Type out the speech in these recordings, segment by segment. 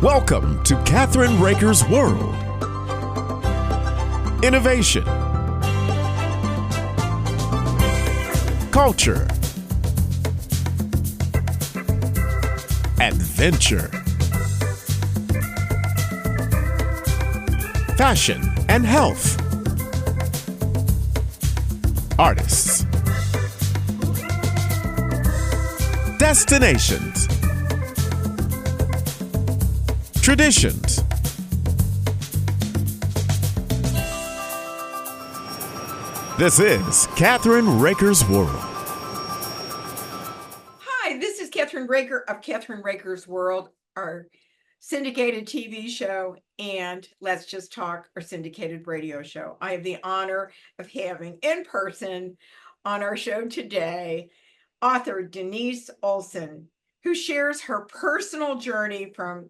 Welcome to Kathryn Raaker'S World. Innovation, culture, adventure, fashion and health, artists, destinations, traditions. This is Kathryn Raaker'S World. Hi, this is Kathryn Raaker of Kathryn Raaker'S World, our syndicated TV show, and Let's Just Talk, our syndicated radio show. I have the honor of having in person on our show today author Denise Olsen, who shares her personal journey from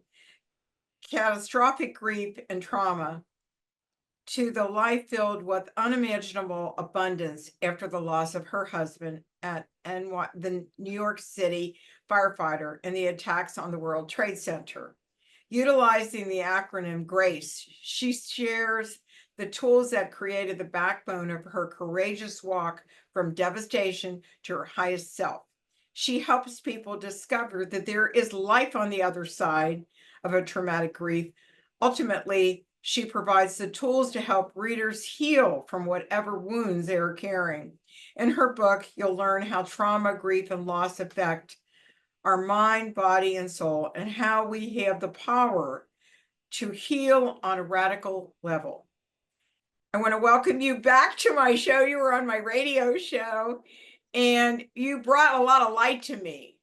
catastrophic grief and trauma to the life filled with unimaginable abundance after the loss of her husband at the New York City firefighter in the attacks on the World Trade Center. Utilizing the acronym GRACE, she shares the tools that created the backbone of her courageous walk from devastation to her highest self. She helps people discover that there is life on the other side of a traumatic grief. Ultimately, she provides the tools to help readers heal from whatever wounds they are carrying. In her book, you'll learn how trauma, grief, and loss affect our mind, body, and soul, and how we have the power to heal on a radical level. I want to welcome you back to my show. You were on my radio show, and you brought a lot of light to me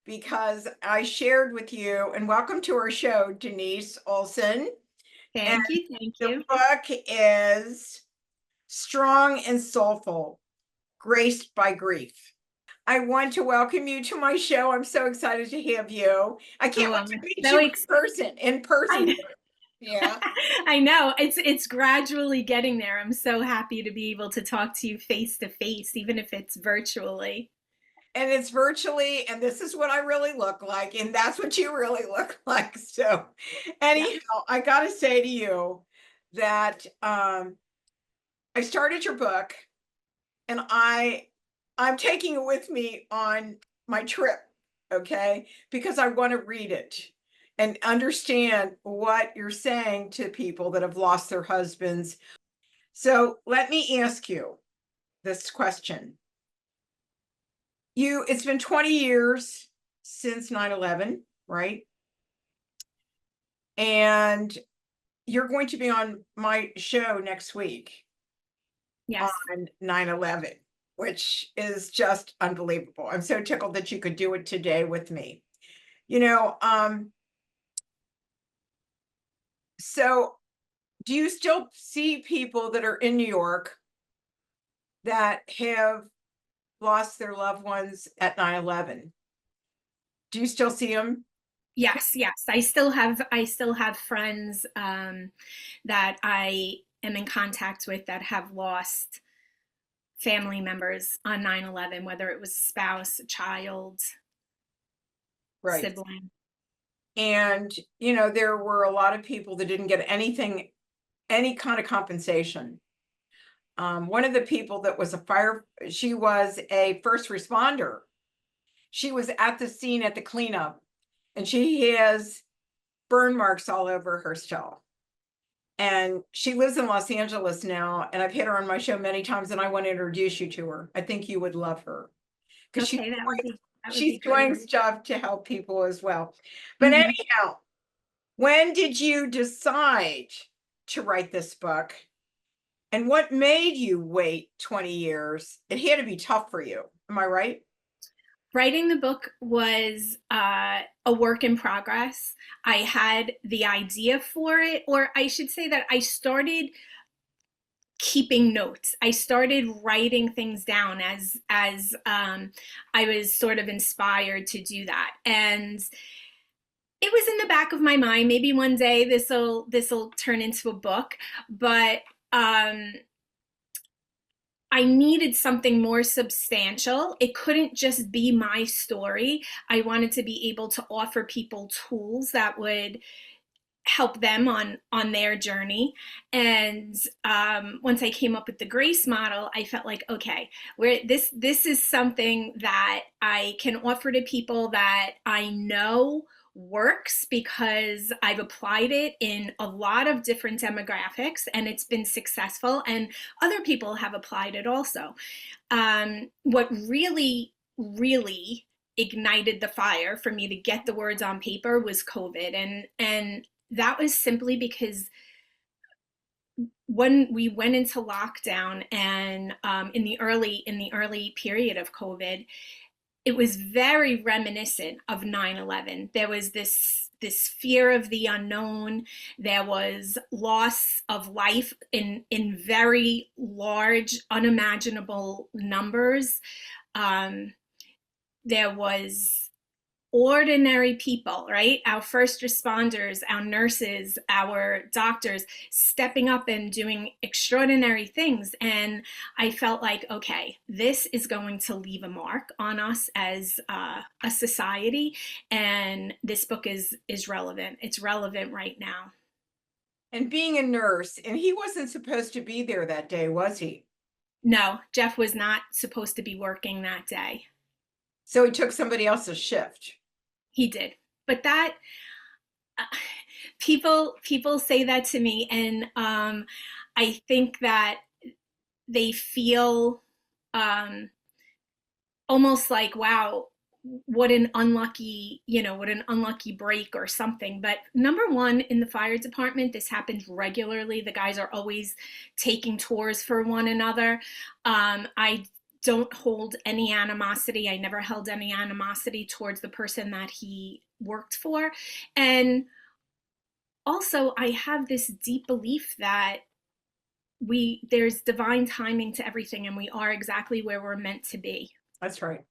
because I shared with you, and welcome to our show, Denise Olsen. Thank you. The book is Strong and Soulful, Graced by Grief. I want to welcome you to my show. I'm so excited to have you. I can't wait to meet you in person. Yeah. I know. It's gradually getting there. I'm so happy to be able to talk to you face to face, even if it's virtually. And it's virtually, and this is what I really look like, and that's what you really look like. So anyhow, I got to say to you that I started your book, and I'm taking it with me on my trip, okay? Because I want to read it and understand what you're saying to people that have lost their husbands. So let me ask you this question. It's been 20 years since 9/11, right? And you're going to be on my show next week. Yes. On 9/11, which is just unbelievable. I'm so tickled that you could do it today with me. So do you still see people that are in New York that have lost their loved ones at 9/11? Do you still see them? Yes. I still have friends that I am in contact with that have lost family members on 9/11, whether it was a spouse, a child, right, sibling. And there were a lot of people that didn't get any kind of compensation. One of the people that was she was a first responder. She was at the scene at the cleanup, and she has burn marks all over her skull. And she lives in Los Angeles now, and I've had her on my show many times, and I want to introduce you to her. I think you would love her because she's doing stuff to help people as well. But anyhow, when did you decide to write this book? And what made you wait 20 years? It had to be tough for you. Am I right? Writing the book was a work in progress. I had the idea for it, or I should say that I started keeping notes. I started writing things down as I was sort of inspired to do that. And it was in the back of my mind, maybe one day this'll turn into a book, but I needed something more substantial. It couldn't just be my story. I wanted to be able to offer people tools that would help them on their journey. And once I came up with the grace model, I felt like, okay, where this is something that I can offer to people that I know works because I've applied it in a lot of different demographics and it's been successful, and other people have applied it also. What really ignited the fire for me to get the words on paper was COVID, and that was simply because when we went into lockdown and in the early period of COVID, it was very reminiscent of 9/11. There was this fear of the unknown. There was loss of life in very large, unimaginable numbers. There was ordinary people, right? Our first responders, our nurses, our doctors stepping up and doing extraordinary things. And I felt like, okay, this is going to leave a mark on us as a society. And this book is relevant. It's relevant right now. And being a nurse, and he wasn't supposed to be there that day, was he? No, Jeff was not supposed to be working that day. So he took somebody else's shift. He did. But that people say that to me, and I think that they feel almost like, wow, what an unlucky break or something. But number one, in the fire department, this happens regularly. The guys are always taking tours for one another. I don't hold any animosity. I never held any animosity towards the person that he worked for. And also, I have this deep belief that there's divine timing to everything, and we are exactly where we're meant to be. That's right.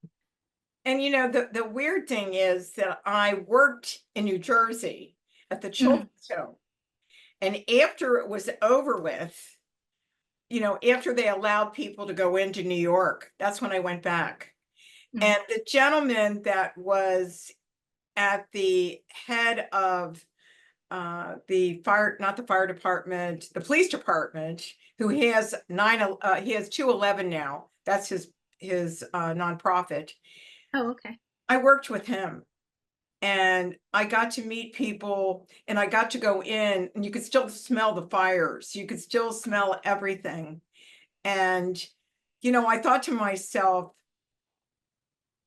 And the weird thing is that I worked in New Jersey at the children's home. And after it was over with, after they allowed people to go into New York, that's when I went back. And the gentleman that was at the head of the police department, who has he has 211 now. That's his nonprofit. Oh, okay. I worked with him. And I got to meet people, and I got to go in, and you could still smell the fires. You could still smell everything. And, I thought to myself,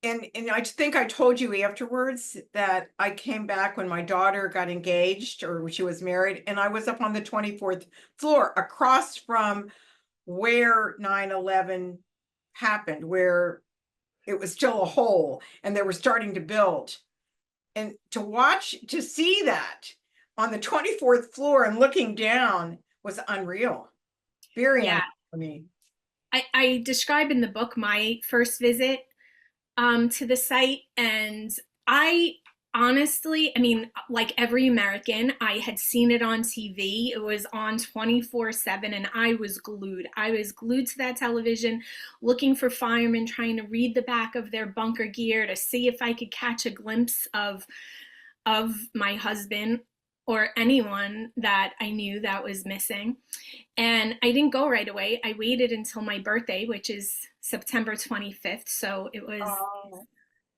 and I think I told you afterwards that I came back when my daughter got engaged, or she was married, and I was up on the 24th floor across from where 9/11 happened, where it was still a hole and they were starting to build. And to see that on the 24th floor and looking down was unreal. Very unreal for me. I describe in the book my first visit to the site, and I honestly, like every American, I had seen it on TV. It was on 24/7, and I was glued. I was glued to that television, looking for firemen, trying to read the back of their bunker gear to see if I could catch a glimpse of my husband or anyone that I knew that was missing. And I didn't go right away. I waited until my birthday, which is September 25th. So it was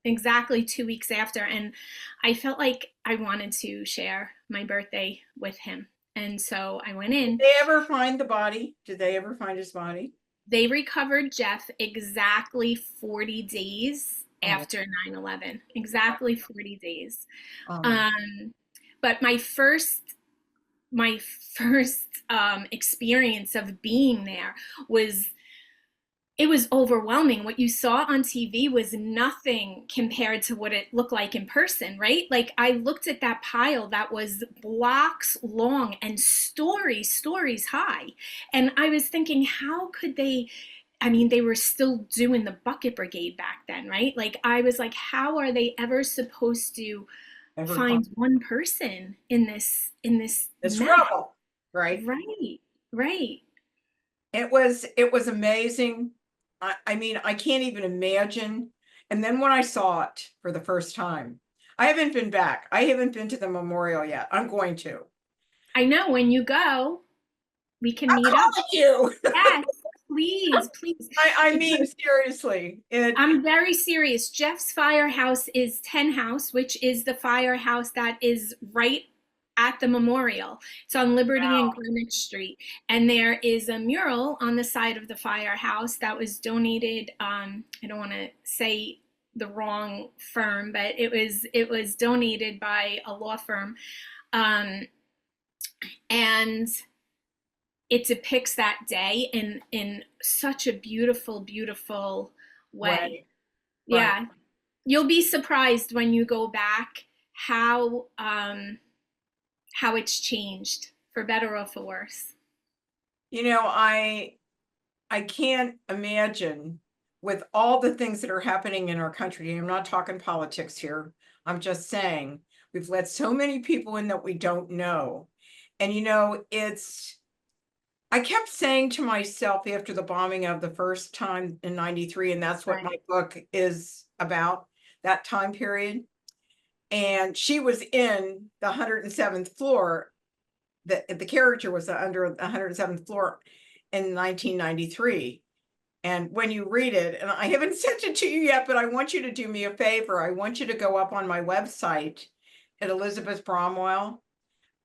exactly 2 weeks after. And I felt like I wanted to share my birthday with him. And so I went in. Did they ever find the body? Did they ever find his body? They recovered Jeff exactly 40 days after 9/11. Exactly 40 days. But my first experience of being there was overwhelming. What you saw on TV was nothing compared to what it looked like in person, right? Like, I looked at that pile that was blocks long and stories high. And I was thinking, how could they were still doing the bucket brigade back then, right? Like, I was like, how are they ever supposed to find one person in this rubble, right? Right. It was amazing. I mean, I can't even imagine. And then when I saw it for the first time, I haven't been back. I haven't been to the memorial yet. I'm going to. I know when you go, we can I'm meet up. calling you. Yes, please, please. I mean, seriously. I'm very serious. Jeff's Firehouse is 10 House, which is the firehouse that is right at the memorial. It's on Liberty Wow. and Greenwich Street. And there is a mural on the side of the firehouse that was donated. I don't want to say the wrong firm, but it was donated by a law firm. And it depicts that day in such a beautiful, beautiful way. Right. Yeah. Right. You'll be surprised when you go back how it's changed, for better or for worse. You know, I can't imagine with all the things that are happening in our country. I'm not talking politics here. I'm just saying we've let so many people in that we don't know. And you know, I kept saying to myself after the bombing of the first time in 93, and that's what Right. my book is about, that time period. And she was in the 107th floor. The character was under the 107th floor in 1993. And when you read it, and I haven't sent it to you yet, but I want you to do me a favor. I want you to go up on my website at Elizabeth Bromwell,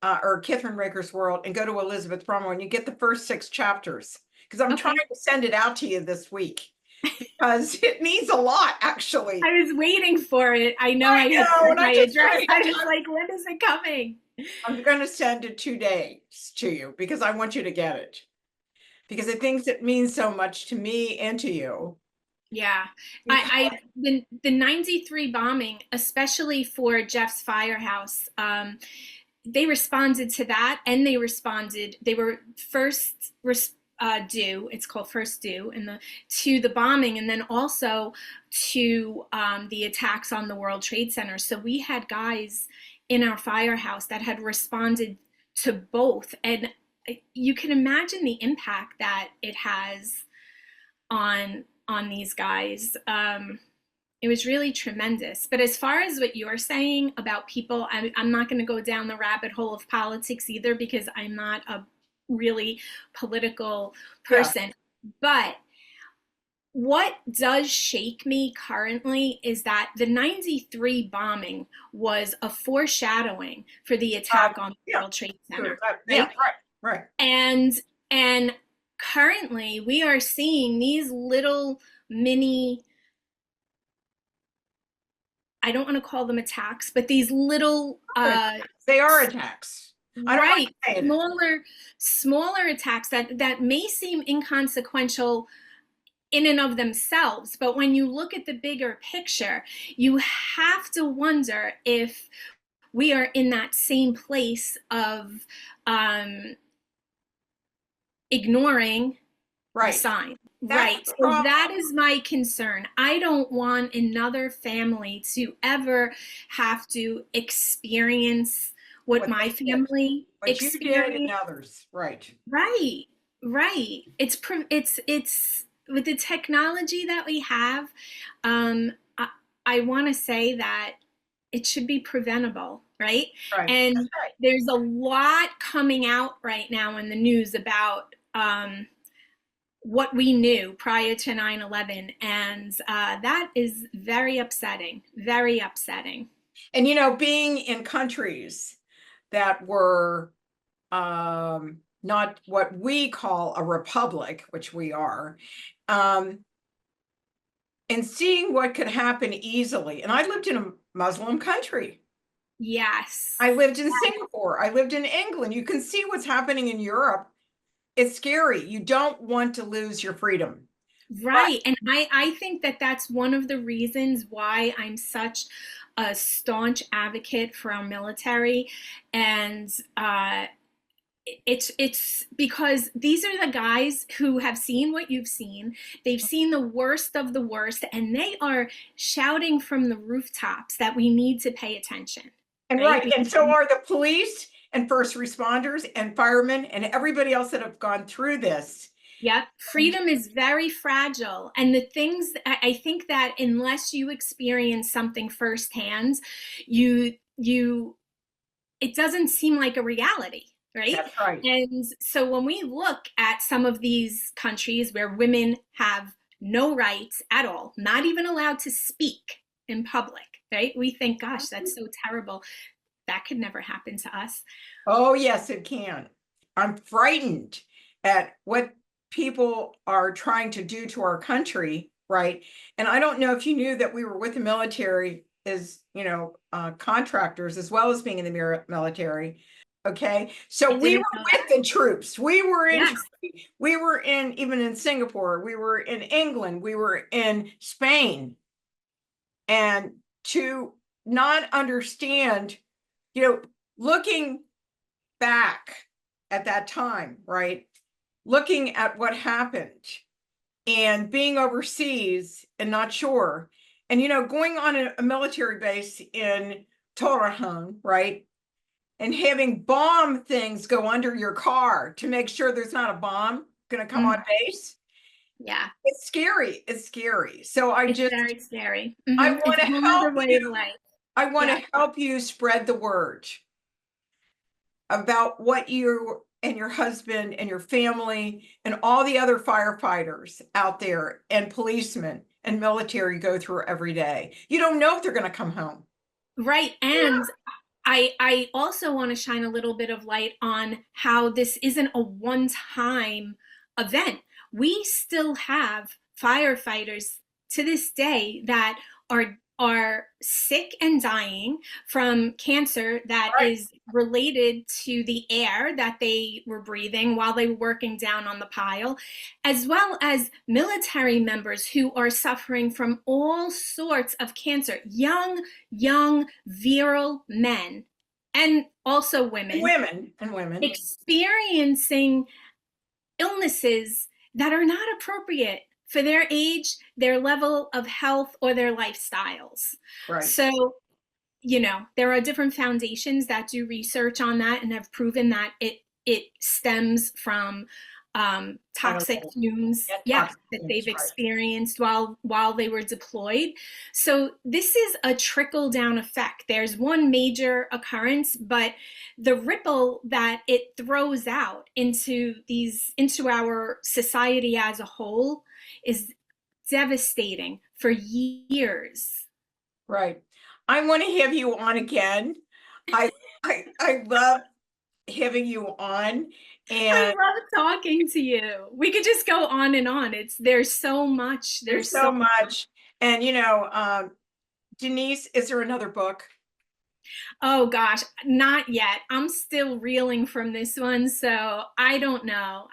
or Kathryn Raaker'S World, and go to Elizabeth Bromwell, and you get the first 6 chapters, because I'm trying to send it out to you this week, because it means a lot, actually. I was waiting for it. I know I had sent my address. I was like, when is it coming? I'm going to send it 2 days to you because I want you to get it. Because it thinks it means so much to me and to you. Yeah. The 93 bombing, especially for Jeff's Firehouse, they responded to that, and they were first due, it's called first due, to the bombing, and then also to the attacks on the World Trade Center. So we had guys in our firehouse that had responded to both, and you can imagine the impact that it has on these guys. It was really tremendous. But as far as what you're saying about people, I'm not going to go down the rabbit hole of politics either, because I'm not a really political person. Yeah. But what does shake me currently is that the 93 bombing was a foreshadowing for the attack on the World Trade Center. Right? Yeah, right. And currently we are seeing these little mini, I don't want to call them attacks, but these little they are attacks. Right. Smaller attacks that may seem inconsequential in and of themselves, but when you look at the bigger picture, you have to wonder if we are in that same place of ignoring the sign. Right. So that is my concern. I don't want another family to ever have to experience what my family experienced. You did and others. Right. It's with the technology that we have. I want to say that it should be preventable, right? And there's a lot coming out right now in the news about what we knew prior to 9/11, and that is very upsetting. And you know, being in countries that were not what we call a republic, which we are, and seeing what could happen easily. And I lived in a Muslim country. Yes. I lived in Singapore. I lived in England. You can see what's happening in Europe. It's scary. You don't want to lose your freedom. Right. And I think that that's one of the reasons why I'm such a staunch advocate for our military. And it's because these are the guys who have seen what you've seen. They've seen the worst of the worst, and they are shouting from the rooftops that we need to pay attention. And and so are the police and first responders and firemen and everybody else that have gone through this. Yep. Freedom is very fragile. And the things I think that unless you experience something firsthand, you it doesn't seem like a reality, right? That's right. And so when we look at some of these countries where women have no rights at all, not even allowed to speak in public, right? We think, gosh, that's so terrible. That could never happen to us. Oh, yes, it can. I'm frightened at what people are trying to do to our country, right? And I don't know if you knew that we were with the military as, contractors, as well as being in the military. Okay, so we were with the troops. We were in, Yes. we were in, even in Singapore, we were in England, we were in Spain. And to not understand, looking back at that time, right? Looking at what happened and being overseas and not sure. And, going on a military base in Torrejon, right? And having bomb things go under your car to make sure there's not a bomb going to come on base. Yeah. It's scary. It's scary. So it's very scary. I want to help you. I want to help you spread the word about what you and your husband and your family and all the other firefighters out there and policemen and military go through every day. You don't know if they're going to come home. Right. And I also want to shine a little bit of light on how this isn't a one-time event. We still have firefighters to this day that are sick and dying from cancer that is related to the air that they were breathing while they were working down on the pile, as well as military members who are suffering from all sorts of cancer, young, virile men, and also women experiencing illnesses that are not appropriate for their age, their level of health, or their lifestyles. Right. So, there are different foundations that do research on that and have proven that it stems from toxic fumes that they've experienced while they were deployed. So this is a trickle down effect. There's one major occurrence, but the ripple that it throws out into our society as a whole is devastating for years. Right. I want to have you on again. I love having you on. And I love talking to you. We could just go on and on. There's so much. There's so much. And Denise, is there another book? Oh gosh, not yet. I'm still reeling from this one, so I don't know.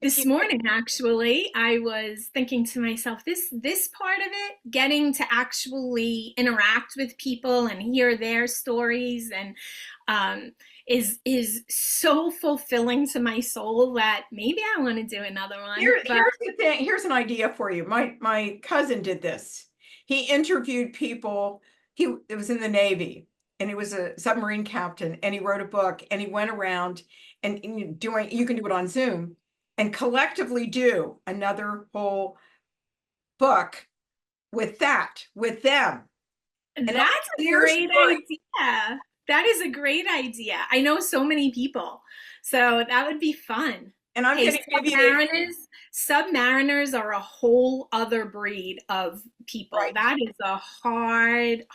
This morning, actually, I was thinking to myself, this part of it, getting to actually interact with people and hear their stories, and is so fulfilling to my soul that maybe I want to do another one. Here's the thing. Here's an idea for you. My cousin did this. He interviewed people. It was in the Navy, and he was a submarine captain, and he wrote a book, and he went around and you can do it on Zoom, and collectively do another whole book with them. And that's a great idea. That is a great idea. I know so many people, so that would be fun. And I'm going to give you submariners are a whole other breed of people. Right. That is a hard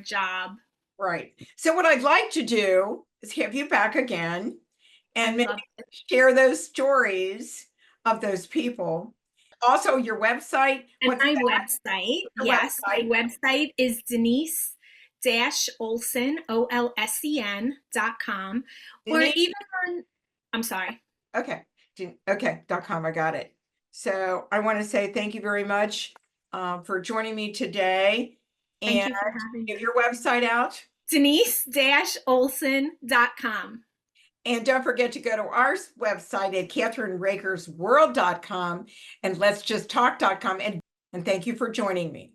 job. Right. So what I'd like to do is have you back again and maybe share those stories of those people. Also, your website. And my website, yes, my website is Denise-Olsen, OLSEN.com, or even on, I'm sorry. Okay, .com, I got it. So I want to say thank you very much for joining me today. Thank you for having me. Give your website out. Denise-Olsen.com. And don't forget to go to our website at KathrynRaaker'sWorld.com and let's just talk.com. And thank you for joining me.